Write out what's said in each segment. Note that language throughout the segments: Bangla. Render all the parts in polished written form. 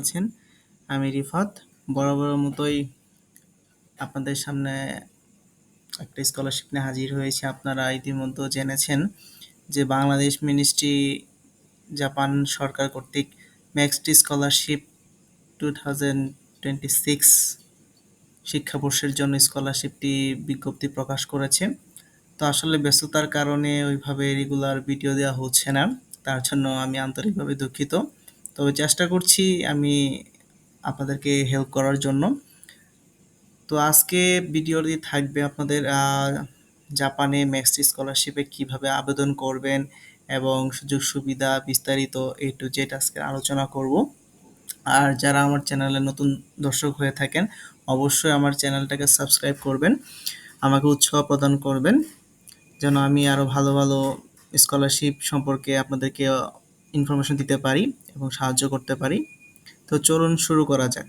আছেন? আমি রিফাত। বরাবরের মতোই আপনাদের সামনে একটা স্কলারশিপ নিয়ে হাজির হয়েছি। আপনারা ইতিমধ্যে জেনেছেন যে বাংলাদেশ মিনিস্ট্রি জাপান সরকার কর্তৃক ম্যাক্সটি স্কলারশিপ 2026 শিক্ষাবর্ষের জন্য স্কলারশিপটি বিজ্ঞপ্তি প্রকাশ করেছে। তো আসলে ব্যস্ততার কারণে ওইভাবে রেগুলার ভিডিও দেওয়া হচ্ছে না। তার জন্য আমি আন্তরিকভাবে দুঃখিত। তবে চেষ্টা করছি আমি আপনাদেরকে হেল্প করার জন্য। তো আজকে ভিডিওটি থাকবে আপনাদের জাপানে ম্যাক্সটি স্কলারশিপে কিভাবে আবেদন করবেন এবং সুযোগ সুবিধা বিস্তারিত A to Z আজকে আলোচনা করব। আর যারা আমার চ্যানেলে নতুন দর্শক হয়ে থাকেন অবশ্যই আমার চ্যানেলটাকে সাবস্ক্রাইব করবেন, আমাকে উৎসাহ প্রদান করবেন যেন আমি আরও ভালো ভালো স্কলারশিপ সম্পর্কে আপনাদেরকে ইনফরমেশন দিতে পারি এবং সাহায্য করতে পারি। তো চলুন শুরু করা যাক।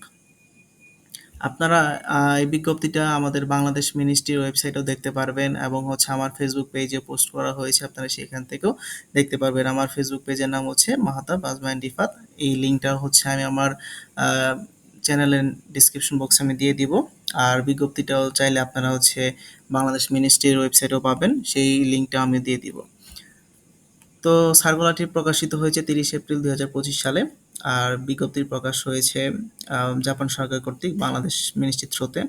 আপনারা এই বিজ্ঞপ্তিটা আমাদের বাংলাদেশ মিনিস্ট্রির ওয়েবসাইটেও দেখতে পারবেন এবং আমার ফেসবুক পেজে পোস্ট করা হয়েছে, আপনারা সেখান থেকেও দেখতে পারবেন। আমার ফেসবুক পেজের নাম হচ্ছে মাহাতাব আজমাইন রিফাত। এই লিঙ্কটা আমি আমার চ্যানেলের ডিসক্রিপশন বক্সে আমি দিয়ে দিব। আর বিজ্ঞপ্তিটাও চাইলে আপনারা বাংলাদেশ মিনিস্ট্রির ওয়েবসাইটেও পাবেন, সেই লিঙ্কটা আমি দিয়ে দিব। তো সার্কুলারটি প্রকাশিত হয়েছে 30 এপ্রিল 2025 সালে আর বিজ্ঞপ্তির প্রকাশ হয়েছে জাপান সরকার কর্তৃক বাংলাদেশ মিনিস্ট্রির থ্রুতে।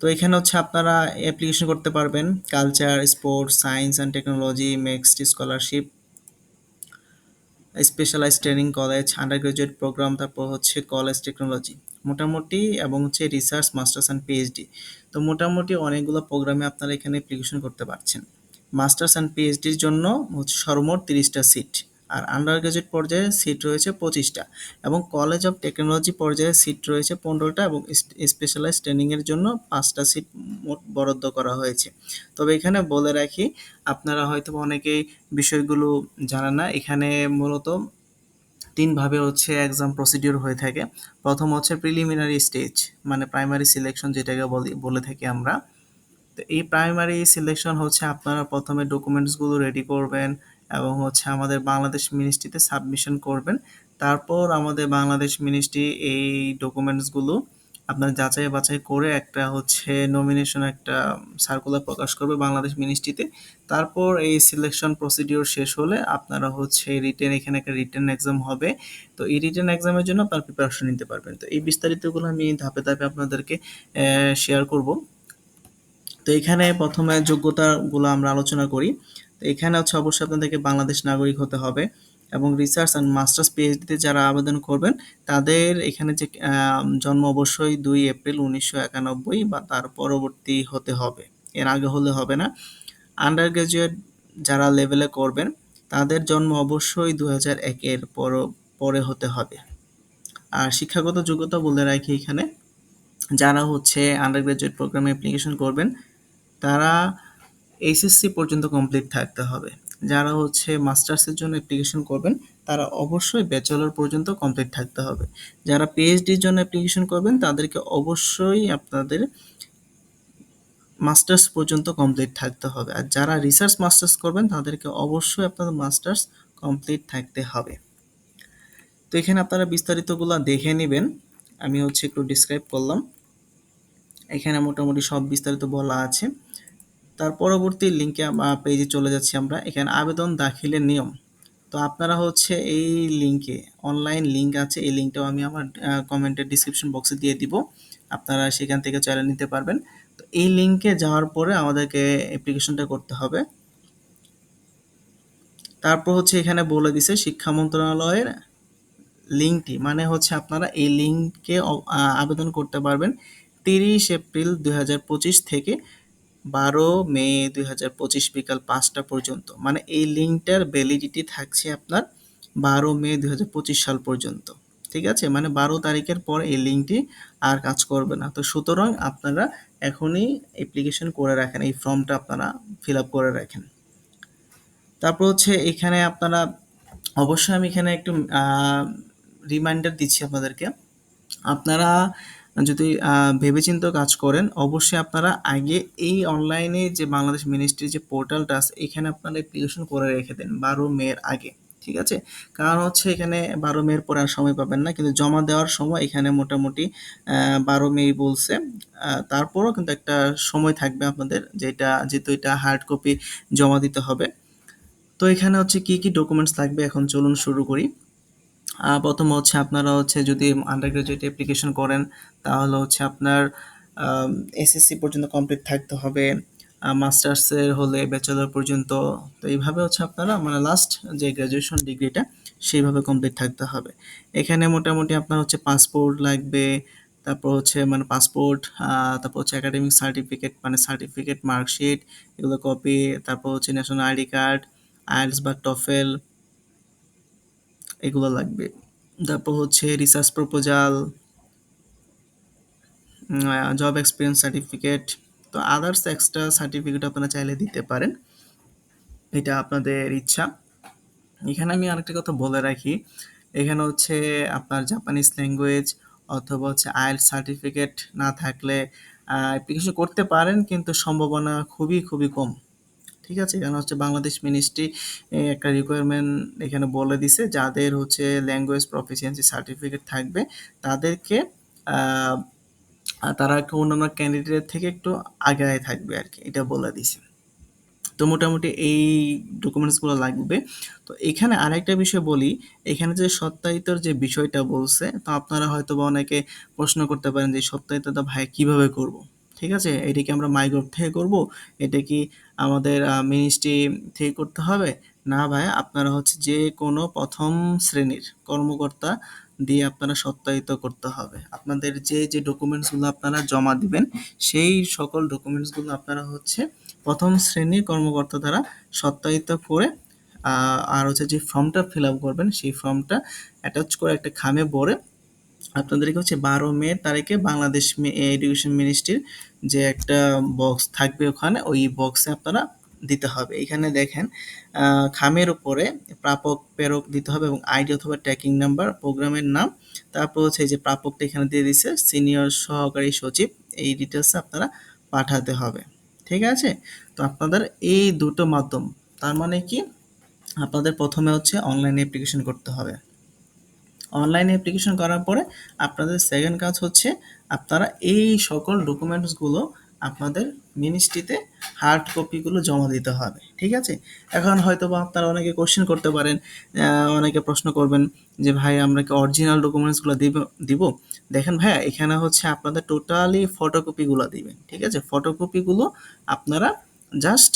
তো এখানে আপনারা অ্যাপ্লিকেশন করতে পারবেন culture, sports, science and technology, MEXT scholarship, specialised training college, undergraduate programme, তারপর কলেজ টেকনোলজি মোটামুটি, এবং রিসার্চ, মাস্টার্স অ্যান্ড পিএইচডি। তো মোটামুটি অনেকগুলো প্রোগ্রামে আপনারা এখানে অ্যাপ্লিকেশন করতে পারছেন। মাস্টার্স অ্যান্ড পিএইচডির জন্য সর্বমোট 30টা সিট, আর আন্ডার গ্রাজুয়েট পর্যায়ে সিট রয়েছে 25টা, এবং কলেজ অফ টেকনোলজি পর্যায়ে সিট রয়েছে 15টা, এবং স্পেশালাইজ ট্রেনিংয়ের জন্য 5টা সিট মোট বরাদ্দ করা হয়েছে। তবে এখানে বলে রাখি, আপনারা হয়তো অনেকেই বিষয়গুলো জানেন না। এখানে মূলত 3 ভাবে এক্সাম প্রসিডিউর হয়ে থাকে। প্রথম প্রিলিমিনারি স্টেজ, মানে প্রাইমারি সিলেকশন যেটাকে বলে থাকি আমরা। তো এই প্রাইমারি সিলেকশন আপনারা প্রথমে ডকুমেন্টসগুলো রেডি করবেন এবং আমাদের বাংলাদেশ মিনিস্ট্রিতে সাবমিশন করবেন। তারপর আমাদের বাংলাদেশ মিনিস্ট্রি এই ডকুমেন্টসগুলো আপনার যাচাই বাছাই করে একটা নমিনেশন, একটা সার্কুলার প্রকাশ করবে বাংলাদেশ মিনিস্ট্রিতে। তারপর এই সিলেকশন প্রসিডিওর শেষ হলে আপনারা রিটেন, এখানে একটা রিটেন এক্সাম হবে। তো এই রিটেন এক্সামের জন্য আপনার প্রিপারেশন নিতে পারবেন। তো এই বিস্তারিতগুলো আমি ধাপে ধাপে আপনাদেরকে শেয়ার করব। তো এখানে প্রথমে যোগ্যতাগুলো আমরা আলোচনা করি। তো এখানে অবশ্যই আপনাদেরকে বাংলাদেশ নাগরিক হতে হবে, এবং রিসার্চ অ্যান্ড মাস্টার্স পিএইচডিতে যারা আবেদন করবেন তাদের এখানে জন্ম অবশ্যই 2 এপ্রিল 1991 বা তার পরবর্তী হতে হবে, এর আগে হলে হবে না। আন্ডার গ্রাজুয়েট যারা লেভেলে করবেন তাদের জন্ম অবশ্যই 2001-এর পরে হতে হবে। আর শিক্ষাগত যোগ্যতা বলে রাখি, এখানে যারা আন্ডার গ্রাজুয়েট প্রোগ্রামে অ্যাপ্লিকেশন করবেন তারা এইচএসসি পর্যন্ত কমপ্লিট থাকতে হবে। যারা মাস্টার্সের জন্য অ্যাপ্লিকেশন করবেন তারা অবশ্যই ব্যাচেলর পর্যন্ত কমপ্লিট থাকতে হবে। যারা পিএইচডির জন্য অ্যাপ্লিকেশন করবেন তাদেরকে অবশ্যই আপনাদের মাস্টার্স পর্যন্ত কমপ্লিট থাকতে হবে। আর যারা রিসার্চ মাস্টার্স করবেন তাদেরকে অবশ্যই আপনাদের মাস্টার্স কমপ্লিট থাকতে হবে। তো এখানে আপনারা বিস্তারিতগুলো দেখে নেবেন, আমি একটু ডিসক্রাইব করলাম। এখানে মোটামুটি সব বিস্তারিত বলা আছে। তার পরবর্তী লিঙ্কে পেজে চলে যাচ্ছি আমরা। এখানে আবেদন দাখিলের নিয়ম। তো আপনারা এই লিঙ্কে, অনলাইন লিঙ্ক আছে, এই লিঙ্কটাও আমি আমার কমেন্টের ডিসক্রিপশন বক্সে দিয়ে দিব, আপনারা সেখান থেকে চালিয়ে নিতে পারবেন। তো এই লিঙ্কে যাওয়ার পরে আমাদেরকে অ্যাপ্লিকেশনটা করতে হবে। তারপর এখানে বলে দিছে শিক্ষা মন্ত্রণালয়ের লিঙ্কটি, মানে আপনারা এই লিঙ্কে আবেদন করতে পারবেন 30 এপ্রিল 2025 থেকে 12 মে 2025 বিকাল 5টা পর্যন্ত। মানে এই লিঙ্কটার ভ্যালিডিটি থাকছে আপনার 12 মে 2025 সাল পর্যন্ত। ঠিক আছে, মানে 12 তারিখের পর এই লিঙ্কটি আর কাজ করবে না। তো সুতরাং আপনারা এখনই অ্যাপ্লিকেশন করে রাখেন, এই ফর্মটা আপনারা ফিল আপ করে রাখেন। তারপর এখানে আপনারা অবশ্যই, আমি এখানে একটু রিমাইন্ডার দিচ্ছি আপনাদেরকে, আপনারা যদি ভেবেচিন্তে কাজ করেন অবশ্যই আপনারা আগে এই অনলাইনে যে বাংলাদেশ মিনিস্ট্রির যে পোর্টালটা আছে এখানে আপনারা অ্যাপ্লিকেশন করে রেখে দেন 12 মের আগে। ঠিক আছে? কারণ হচ্ছে এখানে ১২ মের পরে আর সময় পাবেন না। কিন্তু জমা দেওয়ার সময় এখানে মোটামুটি ১২ মেই বলছে। তারপরও কিন্তু একটা সময় থাকবে আপনাদের, যেটা যেহেতু এটা হার্ড কপি জমা দিতে হবে। তো এখানে হচ্ছে কি, কি ডকুমেন্টস লাগবে এখন চলুন শুরু করি। প্রথম হচ্ছে আপনারা হচ্ছে যদি আন্ডার গ্রাজুয়েট অ্যাপ্লিকেশন করেন তাহলে হচ্ছে আপনার আম এসএসসি পর্যন্ত কমপ্লিট থাকতে হবে। মাস্টার্সের হলে ব্যাচেলর পর্যন্ত। তো এইভাবে হচ্ছে আপনারা মানে লাস্ট যে গ্র্যাজুয়েশন ডিগ্রিটা সেইভাবে কমপ্লিট থাকতে হবে। এখানে মোটামুটি আপনার হচ্ছে পাসপোর্ট লাগবে, তারপর হচ্ছে মানে পাসপোর্ট, তারপর হচ্ছে একাডেমিক সার্টিফিকেট মানে সার্টিফিকেট, মার্কশিট এগুলো কপি, তারপর হচ্ছে ন্যাশনাল আইডি কার্ড, আইএলটিএস বা টফেল এগুলো লাগবে। তারপর হচ্ছে research proposal, job experience certificate. তো আদার্স এক্সট্রা সার্টিফিকেট আপনারা চাইলে দিতে পারেন, এটা আপনাদের ইচ্ছা। এখানে আমি আরেকটা কথা বলে রাখি, এখানে হচ্ছে আপনার জাপানিজ ল্যাঙ্গুয়েজ অথবা হচ্ছে আইএলটিএস সার্টিফিকেট না থাকলে অ্যাপ্লিকেশন করতে পারেন, কিন্তু সম্ভাবনা খুবই খুবই কম। ঠিক আছে? কারণ হচ্ছে বাংলাদেশ মিনিস্ট্রি একটা রিকোয়ারমেন্ট এখানে বলে দিছে, যাদের হচ্ছে ল্যাঙ্গুয়েজ প্রফিসিয়েন্সি সার্টিফিকেট থাকবে তাদেরকে আহ, তারা একটু অন্যান্য ক্যান্ডিডেট থেকে একটু আগায় থাকবে আর কি, এটা বলে দিছে। তো মোটামুটি এই ডকুমেন্টসগুলো লাগবে। তো এখানে আরেকটা বিষয় বলি, এখানে যে সত্যায়িতর যে বিষয়টা বলছে, তো আপনারা হয়তো বা অনেকে প্রশ্ন করতে পারেন যে সত্যায়িতটা ভাই কিভাবে করব। ঠিক আছে, এটা কি আমরা মাইগভ থেকে করব, এটা কি আমাদের মিনিস্ট্রি থেকে করতে হবে? না ভাই, আপনারা হচ্ছে যে কোনো প্রথম শ্রেণীর কর্মকর্তা দিয়ে আপনারা সত্যায়িত করতে হবে। আপনাদের যে যে ডকুমেন্টসগুলো আপনারা জমা দিবেন সেই সকল ডকুমেন্টসগুলো আপনারা হচ্ছে প্রথম শ্রেণীর কর্মকর্তা দ্বারা সত্যায়িত করে আর হচ্ছে যে ফর্মটা ফিল আপ করবেন সেই ফর্মটা অ্যাটাচ করে একটা খামে ভরে আপনাদেরকে হচ্ছে ১২ মে তারিখে বাংলাদেশ এডুকেশন মিনিস্ট্রির যে একটা বক্স থাকবে ওখানে, ওই বক্সে আপনারা দিতে হবে। এখানে দেখেন খামের উপরে প্রাপক প্রেরক দিতে হবে এবং আইডি অথবা ট্র্যাকিং নাম্বার, প্রোগ্রামের নাম, তারপর হচ্ছে এই যে প্রাপকটা এখানে দিয়ে দিচ্ছে সিনিয়র সহকারী সচিব, এই ডিটেলস আপনারা পাঠাতে হবে। ঠিক আছে? তো আপনাদের এই দুটো মাধ্যম, তার মানে কি আপনাদের প্রথমে হচ্ছে অনলাইনে অ্যাপ্লিকেশন করতে হবে। অনলাইনে অ্যাপ্লিকেশন করার পরে আপনাদের সেকেন্ড কাজ হচ্ছে আপনারা এই সকল ডকুমেন্টসগুলো আপনাদের মিনিস্ট্রিতে হার্ড কপিগুলো জমা দিতে হবে। ঠিক আছে? এখন হয়তো বা আপনারা অনেকে কোশ্চেন করতে পারেন, অনেকে প্রশ্ন করবেন যে ভাই আমরা কি অরিজিনাল ডকুমেন্টসগুলো দিব? দেখেন ভাইয়া, এখানে হচ্ছে আপনাদের টোটালি ফটোকপিগুলো দিবেন। ঠিক আছে? ফটোকপিগুলো আপনারা জাস্ট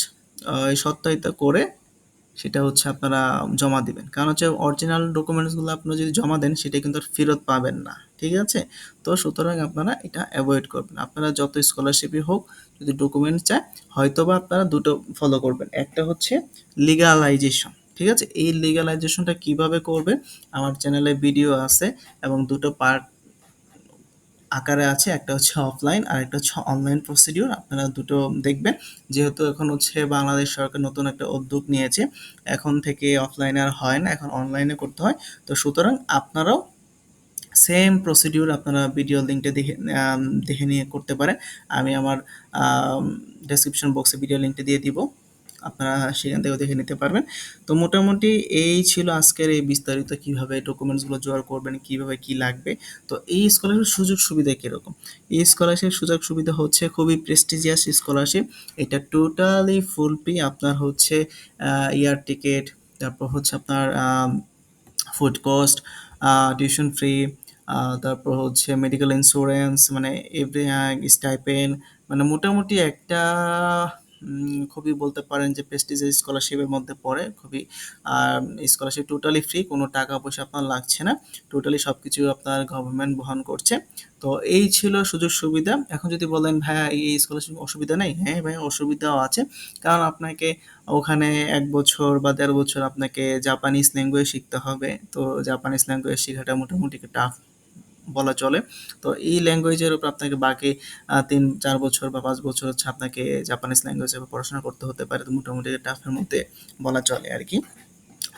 সত্যায়িত করে সেটা হচ্ছে আপনারা জমা দিবেন। কারণ হচ্ছে অরিজিনাল ডকুমেন্টসগুলো আপনারা যদি জমা দেন সেটা কিন্তু আর ফেরত পাবেন না। ঠিক আছে? তো সুতরাং আপনারা এটা এভয়েড করবেন। আপনারা যত স্কলারশিপই হোক, যদি ডকুমেন্ট চায় হয়তোবা আপনারা দুটো ফলো করবেন। একটা হচ্ছে লিগ্যালাইজেশন। ঠিক আছে? এই লিগ্যালাইজেশনটা কিভাবে করবেন আমার চ্যানেলে ভিডিও আছে এবং দুটো পার্ট আকারে আছে। একটা হচ্ছে অফলাইন আর একটা হচ্ছে অনলাইন প্রসিডিউর। আপনারা দুটো দেখবেন। যেহেতু এখন হচ্ছে বাংলাদেশ সরকার নতুন একটা উদ্যোগ নিয়েছে। এখন থেকে অফলাইনে আর হয় না, এখন অনলাইনে করতে হয়। তো সুতরাং আপনারাও সেম প্রসিডিউর আপনারা ভিডিও লিঙ্কটা দেখে নিয়ে করতে পারেন। আমি আমার ডেসক্রিপশন বক্সে ভিডিও লিঙ্কটা দিয়ে দিব, আপনারা সেখান থেকেও দেখে নিতে পারবেন। তো মোটামুটি এই ছিল আজকের এই বিস্তারিত, কিভাবে ডকুমেন্টসগুলো জোগাড় করবেন, কিভাবে কি লাগবে। তো এই স্কলারশিপ সুযোগ সুবিধা কিরকম? এই স্কলারশিপ সুযোগ সুবিধা হচ্ছে খুবই প্রেস্টিজিয়াস স্কলারশিপ। এটা টোটালি ফুল ফি, আপনার হচ্ছে এয়ার টিকেট, তারপর হচ্ছে আপনার ফুড কস্ট, টিউশন ফ্রি, তারপর হচ্ছে মেডিকেল ইন্স্যুরেন্স, মানে এভরি স্টাইপেন্ড, মানে মোটামুটি একটা খুবই বলতে পারেন যে প্রেস্টিজিয়াস স্কলারশিপের মধ্যে পড়ে খুবই। আর স্কলারশিপ টোটালি ফ্রি, কোনো টাকা পয়সা আপনার লাগছে না, টোটালি সব কিছু আপনার গভর্নমেন্ট বহন করছে। তো এই ছিল সুযোগ সুবিধা। এখন যদি বলেন ভাইয়া এই স্কলারশিপ অসুবিধা নেই, হ্যাঁ ভাই অসুবিধাও আছে। কারণ আপনাকে ওখানে ১ বছর বা ১.৫ বছর আপনাকে জাপানিজ ল্যাঙ্গুয়েজ শিখতে হবে। তো জাপানিজ ল্যাঙ্গুয়েজ শেখাটা মোটামুটি একটু টাফ বলা চলে। তো এই ল্যাঙ্গুয়েজের উপর আপনাকে বাকি ৩-৪ বছর বা ৫ বছর হচ্ছে আপনাকে জাপানিজ ল্যাঙ্গুয়েজের উপর পড়াশোনা করতে হতে পারে। তো মোটামুটি টাফের মধ্যে বলা চলে আরকি।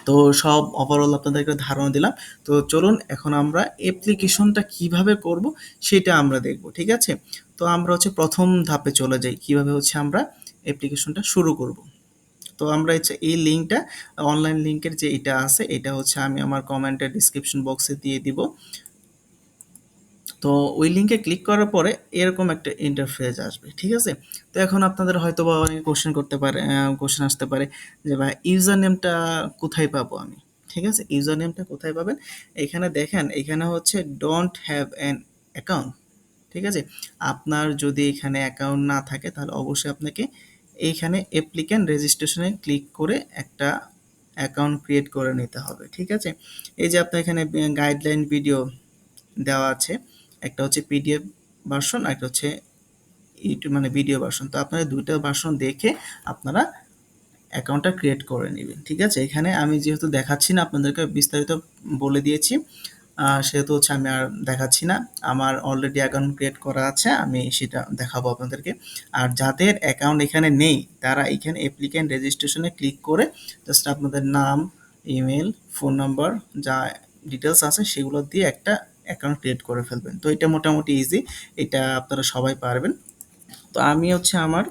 তো সব ওভারঅল আপনাদেরকে ধারণা দিলাম। তো চলুন এখন আমরা অ্যাপ্লিকেশনটা কিভাবে করব সেটা আমরা দেখব। ঠিক আছে? তো আমরা হচ্ছে ১ম ধাপে চলে যাই। কিভাবে হচ্ছে আমরা অ্যাপ্লিকেশনটা শুরু করব। তো আমরা হচ্ছে এই লিঙ্কটা, অনলাইন লিঙ্কের যে এটা আছে এটা হচ্ছে আমি আমার কমেন্টের ডিসক্রিপশন বক্সে দিয়ে দিব। তো ওই লিঙ্কে ক্লিক করার পরে এরকম একটা ইন্টারফেস আসবে, ঠিক আছে? তো এখন আপনাদের হয়তো বা অনেকে কোশ্চেন করতে পারে, কোশ্চেন আসতে পারে যে ভাই ইউজার নেমটা কোথায় পাবো আমি? ঠিক আছে, ইউজার নেমটা কোথায় পাবেন? এখানে দেখেন, এখানে হচ্ছে ডোন্ট হ্যাভ অ্যান অ্যাকাউন্ট, ঠিক আছে? আপনার যদি এখানে অ্যাকাউন্ট না থাকে তাহলে অবশ্যই আপনাকে এইখানে অ্যাপ্লিক্যান্ট রেজিস্ট্রেশনে ক্লিক করে একটা অ্যাকাউন্ট ক্রিয়েট করে নিতে হবে, ঠিক আছে? এই যে আপনার এখানে গাইডলাইন ভিডিও দেওয়া আছে, একটা হচ্ছে পিডিএফ ভার্সন, আর একটা হচ্ছে ইউটিউব মানে ভিডিও ভার্সন। তো আপনারা দুইটা ভার্সন দেখে আপনারা অ্যাকাউন্টটা ক্রিয়েট করে নেবেন, ঠিক আছে? এখানে আমি যেহেতু দেখাচ্ছি না, আপনাদেরকে বিস্তারিত বলে দিয়েছি, সেহেতু হচ্ছে আমি আর দেখাচ্ছি না। আমার অলরেডি অ্যাকাউন্ট ক্রিয়েট করা আছে, আমি সেটা দেখাবো আপনাদেরকে। আর যাদের অ্যাকাউন্ট এখানে নেই তারা এখানে অ্যাপ্লিক্যান্ট রেজিস্ট্রেশনে ক্লিক করে জাস্ট আপনাদের নাম, ইমেল, ফোন নাম্বার, যা ডিটেলস আছে সেগুলো দিয়ে একটা অ্যাকাউন্ট ক্রিয়েট করে ফেলবেন। তো এটা মোটামুটি ইজি, এটা আপনারা সবাই পারবেন। তো আমি হচ্ছে আমার,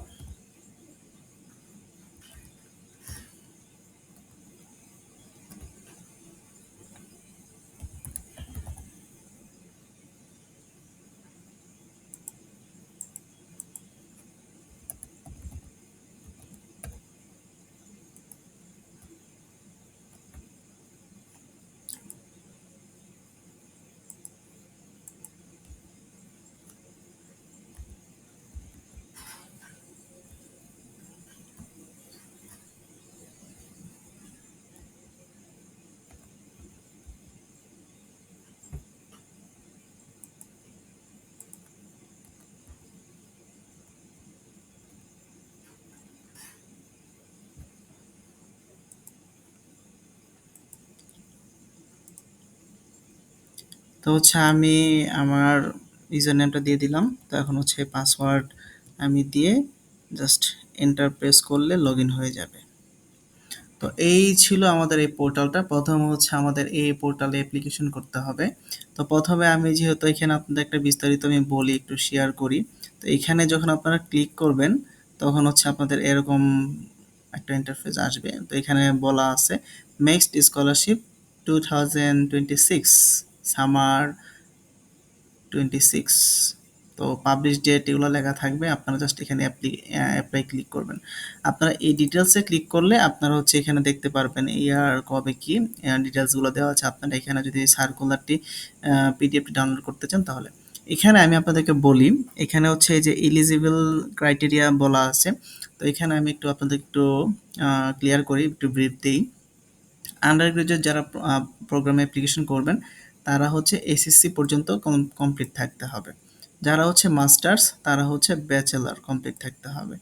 তো হচ্ছে আমি আমার ইউজার নেমটা দিয়ে দিলাম। তো এখন হচ্ছে পাসওয়ার্ড আমি দিয়ে জাস্ট এন্টার প্রেস করলে লগ ইন হয়ে যাবে। তো এই ছিল আমাদের এই পোর্টালটা। প্রথমে হচ্ছে আমাদের এই পোর্টালে অ্যাপ্লিকেশন করতে হবে। তো প্রথমে আমি যেহেতু এখানে আপনাদের একটা বিস্তারিত আমি বলি, একটু শেয়ার করি। তো এখানে যখন আপনারা ক্লিক করবেন তখন হচ্ছে আপনাদের এরকম একটা ইন্টারফেস আসবে। তো এখানে বলা আছে নেক্সট স্কলারশিপ 2026 সামার 26। তো পাবলিশ ডেট এগুলো লেখা থাকবে, আপনারা জাস্ট এখানে অ্যাপ্লাই ক্লিক করবেন। আপনারা এই ডিটেলসে ক্লিক করলে আপনারা হচ্ছে এখানে দেখতে পারবেন ইয়ার কবে কি ডিটেলসগুলো দেওয়া আছে। আপনারা এখানে যদি সার্কুলারটি পিডিএফটি ডাউনলোড করতে চান তাহলে এখানে আমি আপনাদেরকে বলি, এখানে হচ্ছে এই যে এলিজিবল ক্রাইটেরিয়া বলা আছে। তো এখানে আমি একটু আপনাদের একটু ক্লিয়ার করি, একটু ব্রিফ দিই। আন্ডার গ্রাজুয়েট যারা প্রোগ্রামে অ্যাপ্লিকেশন করবেন তারা হচ্ছে এসএসসি পর্যন্ত কমপ্লিট থাকতে হবে। যারা হচ্ছে মাস্টার্স তারা হচ্ছে ব্যাচেলর কমপ্লিট থাকতে হবে।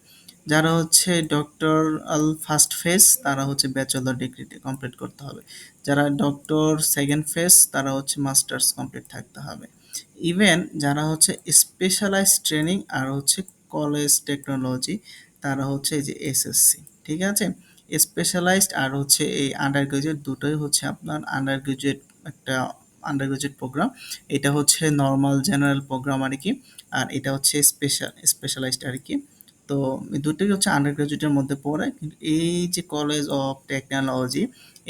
যারা হচ্ছে ডক্টর আল ফার্স্ট ফেজ তারা হচ্ছে ব্যাচেলর ডিগ্রি কমপ্লিট করতে হবে। যারা ডক্টর সেকেন্ড ফেজ তারা হচ্ছে মাস্টার্স কমপ্লিট থাকতে হবে। ইভেন যারা হচ্ছে স্পেশালাইজড ট্রেনিং আর হচ্ছে কলেজ টেকনোলজি তারা হচ্ছে এই যে এসএসসি, ঠিক আছে? স্পেশালাইজড আর হচ্ছে এই আন্ডার গ্রাজুয়েট দুটোই হচ্ছে আপনার আন্ডার গ্রাজুয়েট একটা আন্ডার গ্রাজুয়েট প্রোগ্রাম। এটা হচ্ছে নর্মাল জেনারেল প্রোগ্রাম আর কি, আর এটা হচ্ছে স্পেশালাইজড আর কি। তো এই দুটোই হচ্ছে আন্ডার গ্রাজুয়েটের মধ্যে পড়ে, কিন্তু এই যে কলেজ অফ টেকনোলজি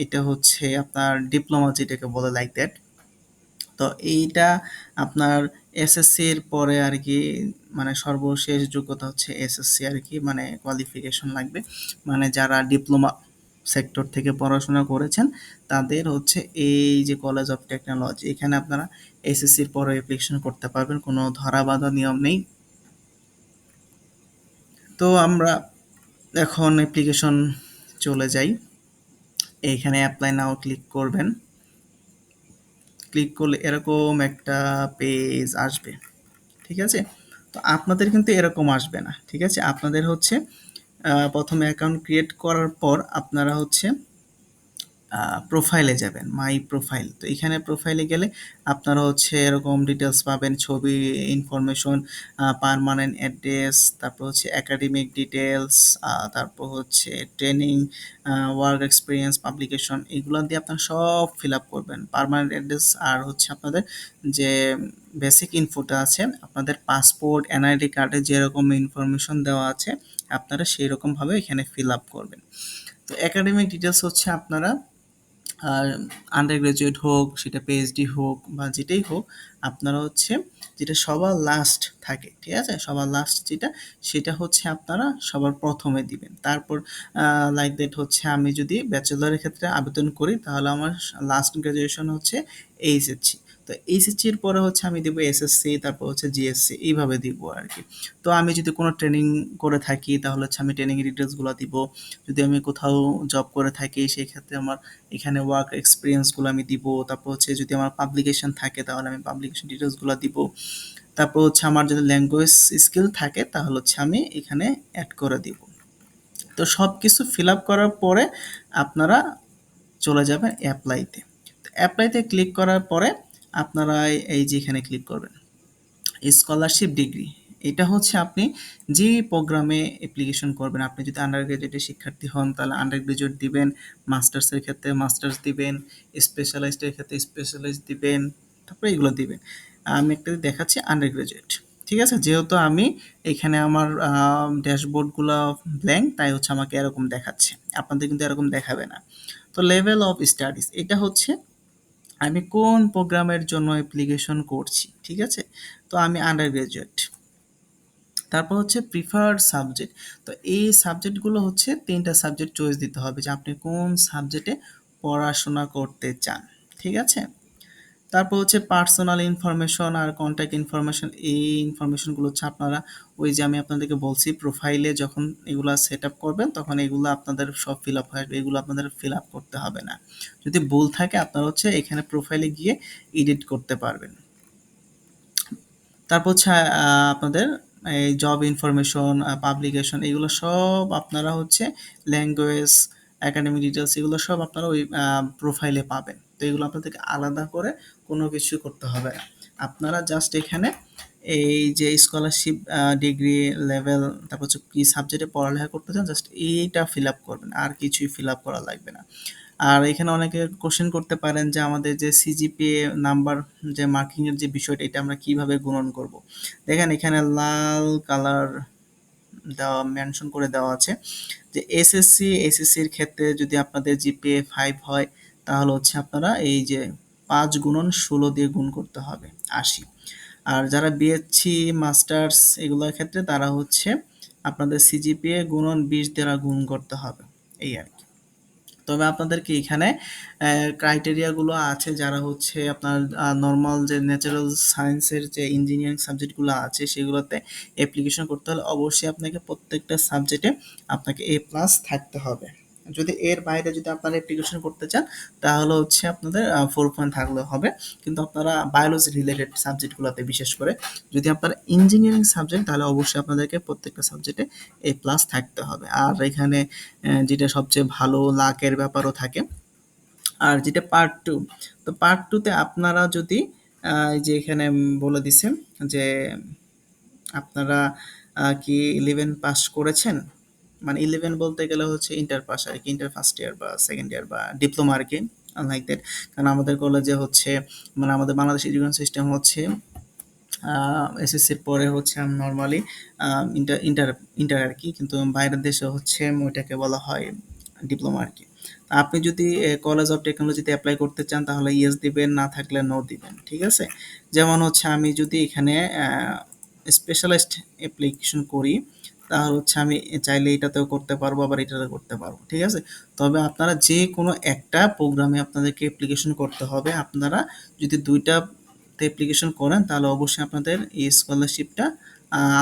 এটা হচ্ছে আপনার ডিপ্লোমা যেটাকে বলে লাইক দ্যাট। তো এইটা আপনার এসএসসির পরে আর কি, মানে সর্বশেষ যোগ্যতা হচ্ছে এসএসসি আর কি, মানে কোয়ালিফিকেশন লাগবে। মানে যারা ডিপ্লোমা সেক্টর থেকে পড়াশোনা করেছেন তাদের হচ্ছে এই যে কলেজ অফ টেকনোলজি এখানে আপনারা এসএসসির পরে অ্যাপ্লিকেশন করতে পারবেন, কোনো ধরা বাঁধা নিয়ম নেই। তো আমরা এখন অ্যাপ্লিকেশন চলে যাই। এইখানে অ্যাপ্লাই নাও ক্লিক করবেন। ক্লিক করলে এরকম একটা পেজ আসবে, ঠিক আছে? তো আপনাদের কিন্তু এরকম আসবে না, ঠিক আছে? আপনাদের হচ্ছে প্রথমে অ্যাকাউন্ট ক্রিয়েট করার পর আপনারা হচ্ছে প্রোফাইলে যাবেন, মাই প্রোফাইল। তো এখানে প্রোফাইলে গেলে আপনারা হচ্ছে এরকম ডিটেলস পাবেন, ছবি, ইনফরমেশন, পার্মানেন্ট অ্যাড্রেস, তারপর হচ্ছে একাডেমিক ডিটেলস, তারপর হচ্ছে ট্রেনিং, ওয়ার্ক এক্সপিরিয়েন্স, পাবলিকেশন, এগুলো দিয়ে আপনারা সব ফিল আপ করবেন। পার্মানেন্ট অ্যাড্রেস আর হচ্ছে আপনাদের যে বেসিক ইনফোটা আছে, আপনাদের পাসপোর্ট, এনআইডি কার্ডে যেরকম ইনফরমেশন দেওয়া আছে আপনারা সেই রকমভাবে এখানে ফিল আপ করবেন। তো একাডেমিক ডিটেলস হচ্ছে আপনারা আর আন্ডার গ্রাজুয়েট হোক, সেটা পিএইচডি হোক বা যেটাই হোক, আপনারা হচ্ছে যেটা সবার লাস্ট থাকে, ঠিক আছে? সবার লাস্ট যেটা, সেটা হচ্ছে আপনারা সবার প্রথমে দিবেন। তারপর লাইক দ্যাট হচ্ছে আমি যদি ব্যাচেলরের ক্ষেত্রে আবেদন করি, তাহলে আমার লাস্ট গ্র্যাজুয়েশন হচ্ছে এইচএসসি। তো এইচএসসির পরে হচ্ছে আমি দেবো এসএসসি, তারপর হচ্ছে জিএসসি, এইভাবে দিব আর কি। তো আমি যদি কোনো ট্রেনিং করে থাকি, তাহলে হচ্ছে আমি ট্রেনিং ডিটেলসগুলো দিব। যদি আমি কোথাও জব করে থাকি, সেই ক্ষেত্রে আমার এখানে ওয়ার্ক এক্সপিরিয়েন্সগুলো আমি দিব। তারপর হচ্ছে যদি আমার পাবলিকেশন থাকে, তাহলে আমি পাবলিকেশন ডিটেলসগুলো দিব। তারপর হচ্ছে আমার যদি ল্যাঙ্গুয়েজ স্কিল থাকে, তাহলে হচ্ছে আমি এখানে অ্যাড করে দিব। তো সব কিছু ফিল আপ করার পরে আপনারা চলে যাবেন অ্যাপ্লাইতে। অ্যাপ্লাইতে ক্লিক করার পরে আপনারা এই যে এখানে ক্লিক করবেন স্কলারশিপ ডিগ্রি। এটা হচ্ছে আপনি যে প্রোগ্রামে অ্যাপ্লিকেশন করবেন। আপনি যদি আন্ডার গ্রাজুয়েটের শিক্ষার্থী হন, তাহলে আন্ডার গ্রাজুয়েট দিবেন, মাস্টার্সের ক্ষেত্রে মাস্টার্স দিবেন, স্পেশালাইজডের ক্ষেত্রে স্পেশালাইজ দিবেন, তারপরে এগুলো দিবেন। আমি একটা দেখাচ্ছি আন্ডার গ্রাজুয়েট, ঠিক আছে? যেহেতু আমি এখানে আমার ড্যাশবোর্ডগুলো ব্ল্যাঙ্ক, তাই হচ্ছে আমাকে এরকম দেখাচ্ছে। আপনাদের কিন্তু এরকম দেখাবে না। তো লেভেল অফ স্টাডিজ, এটা হচ্ছে আমি কোন প্রোগ্রামের জন্য অ্যাপ্লিকেশন করছি, ঠিক আছে? তো আমি আন্ডার গ্রাজুয়েট। তারপর হচ্ছে প্রিফার্ড সাবজেক্ট। তো এই সাবজেক্টগুলো হচ্ছে ৩টা সাবজেক্ট চয়েস দিতে হবে যে আপনি কোন সাবজেক্টে পড়াশোনা করতে চান, ঠিক আছে? তারপর হচ্ছে পার্সোনাল ইনফরমেশন আর কন্ট্যাক্ট ইনফরমেশন। এই ইনফরমেশনগুলো হচ্ছে আপনারা ওই যে আমি আপনাদেরকে বলছি প্রোফাইলে যখন এগুলা সেট আপ করবেন, তখন এগুলো আপনাদের সব ফিল আপ হয়ে আসবে। এগুলো আপনাদের ফিল আপ করতে হবে না। যদি ভুল থাকে আপনারা হচ্ছে এখানে প্রোফাইলে গিয়ে এডিট করতে পারবেন। তারপর হচ্ছে আপনাদের এই জব ইনফরমেশন, পাবলিকেশন, এগুলো সব আপনারা হচ্ছে ল্যাঙ্গুয়েজ, একাডেমিক ডিটেলস, এগুলো সব আপনারা ওই প্রোফাইলে পাবেন। তো এগুলো আপনাদেরকে আলাদা করে কোনো কিছু করতে হবে না। আপনারা জাস্ট এখানে এই যে স্কলারশিপ ডিগ্রি লেভেল, তারপর হচ্ছে কি সাবজেক্টে পড়ালেখা করতে চান, জাস্ট এইটা ফিল আপ করবেন, আর কিছুই ফিল আপ করা লাগবে না। আর এখানে অনেকে কোশ্চেন করতে পারেন যে আমাদের যে সিজিপিএ নাম্বার, যে মার্কিং এর যে বিষয়টা, এটা আমরা কিভাবে গুণন করব। দেখেন এখানে লাল কালার দেওয়া মেনশন করে দেওয়া আছে যে এসএসসি এসএসসির ক্ষেত্রে যদি আপনাদের জিপিএ 5 হয়, তাহলে হচ্ছে আপনারা এই যে 5 × 16 দিয়ে গুণ করতে হবে 80। আর যারা বিএসসি মাস্টার্স এগুলোর ক্ষেত্রে, তারা হচ্ছে আপনাদের সিজিপিএ গুণন 20 দ্বারা গুণ করতে হবে, এই আর কি। তবে আপনাদেরকে এখানে ক্রাইটেরিয়াগুলো আছে, যারা হচ্ছে আপনার নর্মাল যে ন্যাচারাল সায়েন্সের যে ইঞ্জিনিয়ারিং সাবজেক্টগুলো আছে, সেগুলোতে অ্যাপ্লিকেশন করতে হলে অবশ্যই আপনাকে প্রত্যেকটা সাবজেক্টে আপনাকে A+ থাকতে হবে। যদি এর বাইরে যদি আপনারা অ্যাপ্লিকেশন করতে চান, তাহলে হচ্ছে আপনাদের 4 পয়েন্ট থাকলে হবে। কিন্তু আপনারা বায়োলজি রিলেটেড সাবজেক্টগুলোতে বিশেষ করে, যদি আপনারা ইঞ্জিনিয়ারিং সাবজেক্ট, তাহলে অবশ্যই আপনাদেরকে প্রত্যেকটা সাবজেক্টে A+ থাকতে হবে। আর এখানে যেটা সবচেয়ে ভালো লাকের ব্যাপারও থাকে। আর যেটা পার্ট টু, তো পার্ট টুতে আপনারা যদি এই যে এখানে বলে দিছে যে আপনারা কি 11 পাস করেছেন, মানে 11 বলতে গেলে হচ্ছে ইন্টার পাস আর কি, ইন্টার ফার্স্ট ইয়ার বা সেকেন্ড ইয়ার বা ডিপ্লোমা আর কি, লাইক দ্যাট। কারণ আমাদের কলেজে হচ্ছে, মানে আমাদের বাংলাদেশ এডুকেশন সিস্টেম হচ্ছে এসএসসির পরে হচ্ছে নর্মালি ইন্টার ইন্টার ইন্টার আর কি, কিন্তু বাইরের দেশে হচ্ছে ওইটাকে বলা হয় ডিপ্লোমা আর কি। আপনি যদি কলেজ অফ টেকনোলজিতে অ্যাপ্লাই করতে চান, তাহলে ইয়েস দিবেন, না থাকলে নো দিবেন, ঠিক আছে? যেমন হচ্ছে আমি যদি এখানে স্পেশালাইজড অ্যাপ্লিকেশন করি, তাহলে হচ্ছে আমি চাইলে এটাতেও করতে পারবো, আবার এটাতেও করতে পারবো, ঠিক আছে? তবে আপনারা যে কোনো একটা প্রোগ্রামে আপনাদেরকে অ্যাপ্লিকেশন করতে হবে। আপনারা যদি দুইটাতে অ্যাপ্লিকেশন করেন, তাহলে অবশ্যই আপনাদের এই স্কলারশিপটা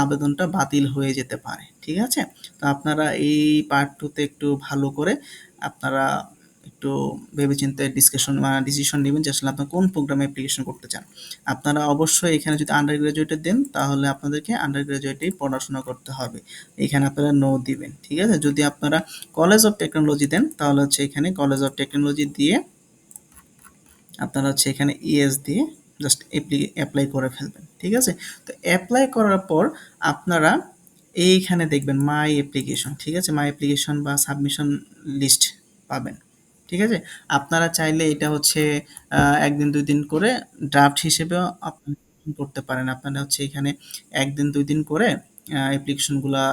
আবেদনটা বাতিল হয়ে যেতে পারে, ঠিক আছে? তো আপনারা এই পার্ট টুতে একটু ভালো করে আপনারা একটু ভেবেচিন্তে ডিসিশন নেবেন যে আসলে আপনার কোন প্রোগ্রামে অ্যাপ্লিকেশন করতে চান। আপনারা অবশ্যই এখানে যদি আন্ডার গ্রাজুয়েটে দেন, তাহলে আপনাদেরকে আন্ডার গ্রাজুয়েটেই পড়াশোনা করতে হবে। এখানে আপনারা নো দিবেন, ঠিক আছে? যদি আপনারা কলেজ অফ টেকনোলজি দেন, তাহলে হচ্ছে এখানে কলেজ অফ টেকনোলজি দিয়ে আপনারা হচ্ছে এখানে ইএস দিয়ে জাস্ট অ্যাপ্লাই করে ফেলবেন, ঠিক আছে? তো অ্যাপ্লাই করার পর আপনারা এইখানে দেখবেন মাই অ্যাপ্লিকেশন, ঠিক আছে? মাই অ্যাপ্লিকেশন বা সাবমিশন লিস্ট পাবেন, ঠিক আছে? আপনারা চাইলে এটা হচ্ছে ১ দিন ২ দিন করে ড্রাফট হিসেবেও আপনি করতে পারেন। আপনারা হচ্ছে এখানে ১ দিন ২ দিন করে অ্যাপ্লিকেশনগুলা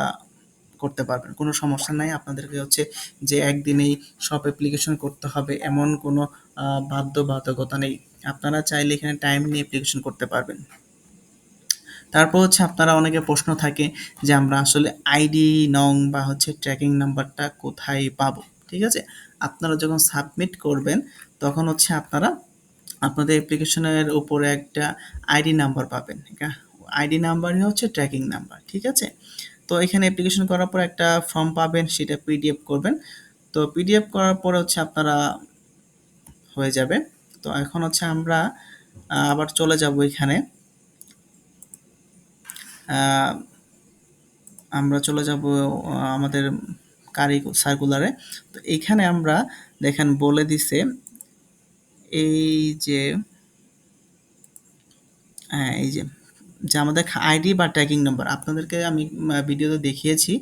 করতে পারবেন, কোনো সমস্যা নাই। আপনাদেরকে হচ্ছে যে একদিনেই সব অ্যাপ্লিকেশন করতে হবে এমন কোনো বাধ্যবাধকতা নেই। আপনারা চাইলে এখানে টাইম নিয়ে অ্যাপ্লিকেশন করতে পারবেন। তারপর হচ্ছে আপনারা অনেকের প্রশ্ন থাকে যে আমরা আসলে আইডি নং বা হচ্ছে ট্র্যাকিং নাম্বারটা কোথায় পাবো? ঠিক আছে? আপনারা যখন সাবমিট করবেন তখন হচ্ছে আপনারা আপনাদের অ্যাপ্লিকেশনের উপরে একটা আইডি নাম্বার পাবেন। ঠিক আছে? আইডি নাম্বারই হচ্ছে ট্র্যাকিং নাম্বার। ঠিক আছে? তো এখানে অ্যাপ্লিকেশন করার পর একটা ফর্ম পাবেন, সেটা পিডিএফ করবেন। তো পিডিএফ করার পরে হচ্ছে আপনারা হয়ে যাবে। তো এখন হচ্ছে আমরা আবার চলে যাব এখানে। আহ, আমরা চলে যাব আমাদের সার্কুলারে। তো এইখানে আমরা দেখেন বলে দিছে এই যে হ্যাঁ, এই যে আমাদের আইডি বা ট্র্যাকিং নাম্বার আপনাদেরকে আমি ভিডিওতে দেখিয়েছি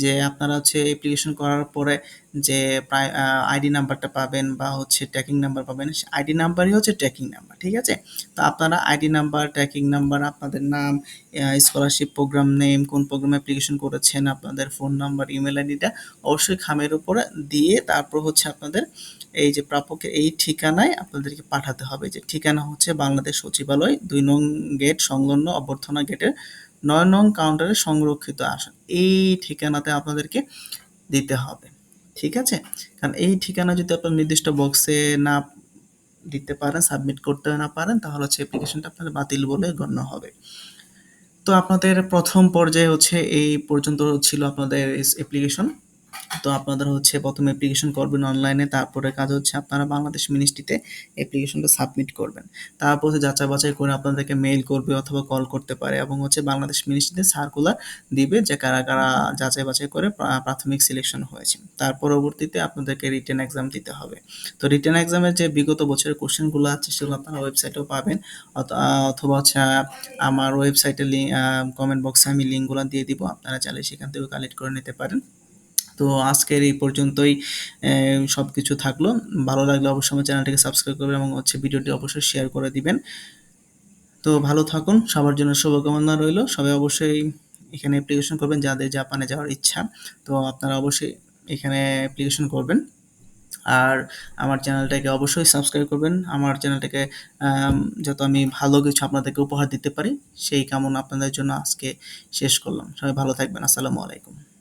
যে আপনারা হচ্ছে অ্যাপ্লিকেশন করার পরে যে প্রায় আইডি নাম্বারটা পাবেন বা হচ্ছে ট্র্যাকিং নাম্বার পাবেন, আইডি নাম্বারই হচ্ছে ট্র্যাকিং নাম্বার। ঠিক আছে? তো আপনারা আইডি নাম্বার, ট্র্যাকিং নাম্বার, আপনাদের নাম, স্কলারশিপ প্রোগ্রাম নেম, কোন প্রোগ্রামে অ্যাপ্লিকেশন করেছেন, আপনাদের ফোন নাম্বার, ইমেল আইডিটা অবশ্যই খামের উপরে দিয়ে তারপর হচ্ছে আপনাদের এই যে প্রাপকের এই ঠিকানায় আপনাদেরকে পাঠাতে হবে। যে ঠিকানা হচ্ছে বাংলাদেশ সচিবালয়, ২ নং গেট সংলগ্ন অভ্যর্থনা গেটের ৯ নং কাউন্টারে সংরক্ষিত আসন। এই ঠিকানাতে আপনাদেরকে দিতে হবে। ঠিক আছে? কারণ এই ঠিকানা যদি আপনার নির্দিষ্ট বক্সে না দিতে পারেন, সাবমিট করতে না পারেন, তাহলে হচ্ছে অ্যাপ্লিকেশনটা আপনার বাতিল বলে গণ্য হবে। তো আপনাদের ১ম পর্যায়ে হচ্ছে এই পর্যন্ত ছিল আপনাদের অ্যাপ্লিকেশন। তো আপনাদের হচ্ছে ১ম অ্যাপ্লিকেশন করবেন অনলাইনে, তারপরে কাজ হচ্ছে আপনারা বাংলাদেশ মিনিস্ট্রিতে অ্যাপ্লিকেশনটা সাবমিট করবেন। তারপর হচ্ছে যাচাই বাছাই করে আপনাদেরকে মেইল করবে অথবা কল করতে পারে এবং হচ্ছে বাংলাদেশ মিনিস্ট্রিতে সার্কুলার দিবে যে কারা, কারা যাচাই বাছাই করে প্রাথমিক সিলেকশন হয়েছে। তার পরবর্তীতে আপনাদেরকে রিটেন এক্সাম দিতে হবে। তো রিটেন এক্সামের যে বিগত বছরের কোশ্চেনগুলো আছে সেগুলো আপনারা ওয়েবসাইটেও পাবেন, অথবা হচ্ছে আমার ওয়েবসাইটে কমেন্ট বক্সে আমি লিঙ্কগুলো দিয়ে দিব। আপনারা চাইলে সেখান থেকেও কালেক্ট করে নিতে পারেন। তো আজকের এই পর্যন্তই সবকিছু থাকলো। ভালো লাগলে অবশ্যই আমার চ্যানেলটিকে সাবস্ক্রাইব করবেন এবং হচ্ছে ভিডিওটি অবশ্যই শেয়ার করে দিবেন। তো ভালো থাকুন, সবার জন্য শুভকামনা রইলো। সবাই অবশ্যই এখানে অ্যাপ্লিকেশন করবেন যাদের জাপানে যাওয়ার ইচ্ছা। তো আপনারা অবশ্যই এখানে অ্যাপ্লিকেশন করবেন। আর আমার চ্যানেলটাকে অবশ্যই সাবস্ক্রাইব করবেন। আমার চ্যানেলটাকে আম যাতে আমি ভালো কিছু আপনাদেরকে উপহার দিতে পারি, সেই কামনা আপনাদের জন্য আজকে শেষ করলাম। সবাই ভালো থাকবেন। আসসালামু আলাইকুম।